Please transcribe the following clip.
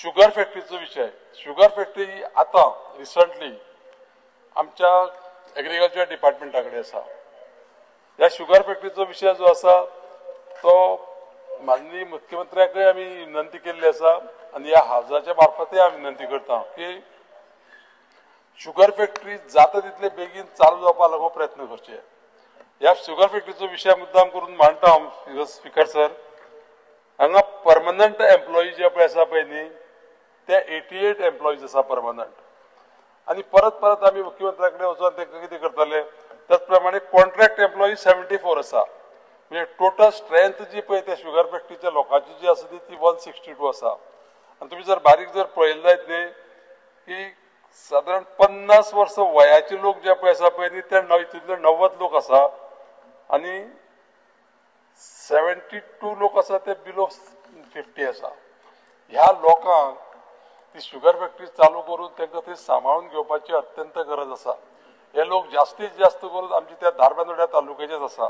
Sugar फॅक्टरीचो विषय. Sugar factory आता recently आमच्या एग्रीकल्चर डिपार्टमेंटा कडेन आसा. ह्या शुगर फॅक्टरीचो विषय जो आसा तो माननीय मुख्यमंत्र्याकय आमी विनंती केल्ली आसा आनी ह्या हावजाच्या मार्फतय आमी विनंती करता की शुगर फॅक्टरी जाता तितले बेगीन चालू जावपाक लागून प्रयत्न करचे. ह्या शुगर फॅक्टरीचो विशय मुद्दाम करून मांडटा हांव स्पीकर सर. हांगा परमनंट एम्प्लॉई जे पळय आसा पळय न्ही ते 88 एम्प्लॉईज आसा परमनंट. आनी परत परत आमी मुख्यमंत्र्या कडेन वचून तांकां कितें करताले त्याच प्रमाणे कॉन्ट्रॅक्ट एम्प्लॉई 74 आसा. म्हणजे टोटल स्ट्रेंथ जी पळय त्या शुगर फॅक्टरीच्या लोकांची जी आसा ती 162 आसा. आनी तुमी जर बारीक जर पळयलें जायत न्ही की साधारण 50 वर्सां वयाचे लोक जे पळय आसा पळय न्ही ते हितूंतले 90 लोक आसा आनी 72 लोक आसा ते बिलो 50 आसा. ह्या लोकांक ती शुगर फॅक्टरी चालू करून तांकां थंय सांबाळून घेवपाची अत्यंत गरज आसा. हे लोक जास्तीत जास्त करून आमचे त्या धारबांदोड्या तालुक्याचेच आसा.